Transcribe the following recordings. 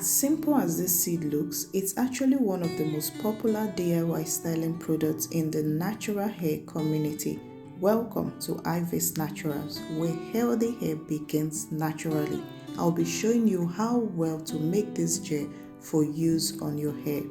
As simple as this seed looks, it's actually one of the most popular DIY styling products in the natural hair community. Welcome to Ivy's Naturals, where healthy hair begins naturally. I'll be showing you how well to make this gel for use on your hair.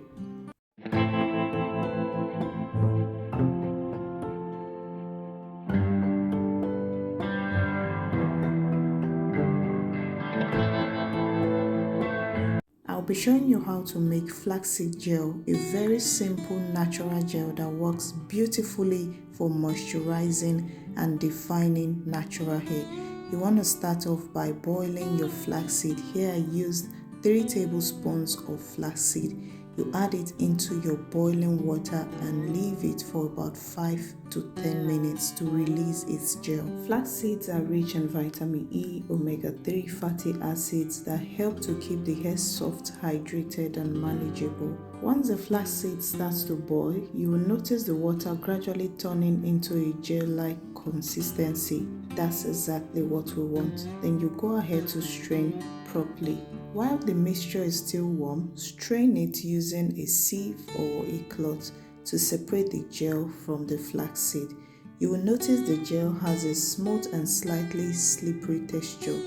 I'll be showing you how to make flaxseed gel, a very simple natural gel that works beautifully for moisturizing and defining natural hair. You want to start off by boiling your flaxseed. Here I used 3 tablespoons of flaxseed. You add it into your boiling water and leave it for about 5 to 10 minutes to release its gel. Flax seeds are rich in vitamin E, omega-3 fatty acids that help to keep the hair soft, hydrated and manageable. Once the flax seed starts to boil, you will notice the water gradually turning into a gel-like consistency. That's exactly what we want. Then you go ahead to strain properly. While the mixture is still warm, strain it using a sieve or a cloth to separate the gel from the flaxseed. You will notice the gel has a smooth and slightly slippery texture,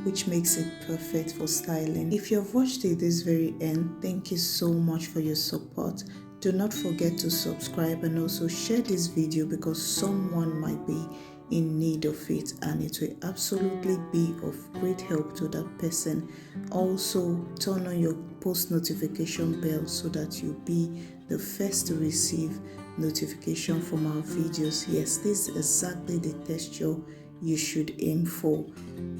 which makes it perfect for styling. If you've watched it this very end, thank you so much for your support. Do not forget to subscribe and also share this video because someone might be in need of it and it will absolutely be of great help to that person. Also, turn on your post notification bell so that you'll be the first to receive notification from our videos. Yes, this is exactly the texture you should aim for.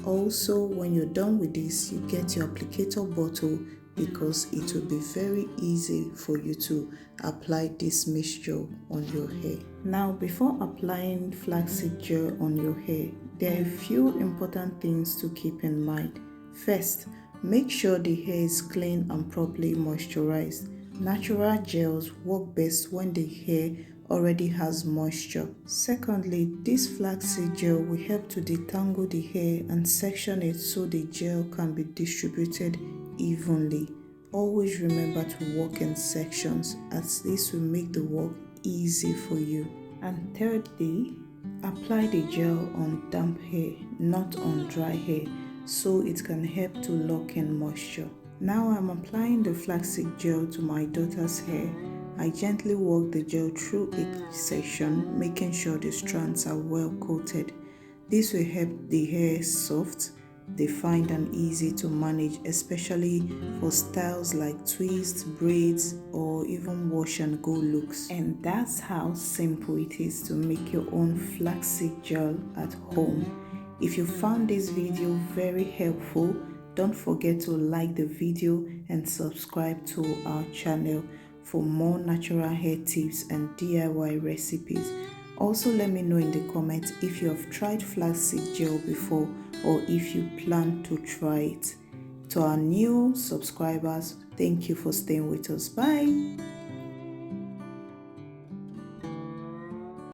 Also, when you're done with this, you get your applicator bottle because it will be very easy for you to apply this mixture on your hair. Now, before applying flaxseed gel on your hair, there are a few important things to keep in mind. First, make sure the hair is clean and properly moisturized. Natural gels work best when the hair already has moisture. Secondly, this flaxseed gel will help to detangle the hair and section it so the gel can be distributed evenly. Always remember to work in sections as this will make the work easy for you. And thirdly, apply the gel on damp hair, not on dry hair, so it can help to lock in moisture. Now I'm applying the flaxseed gel to my daughter's hair. I gently work the gel through each section, making sure the strands are well coated. This will help the hair soft, defined and easy to manage, especially for styles like twists, braids or even wash and go looks. And that's how simple it is to make your own flaxseed gel at home. If you found this video very helpful, don't forget to like the video and subscribe to our channel for more natural hair tips and DIY recipes. Also, let me know in the comments if you have tried flaxseed gel before or if you plan to try it. To our new subscribers, thank you for staying with us. Bye.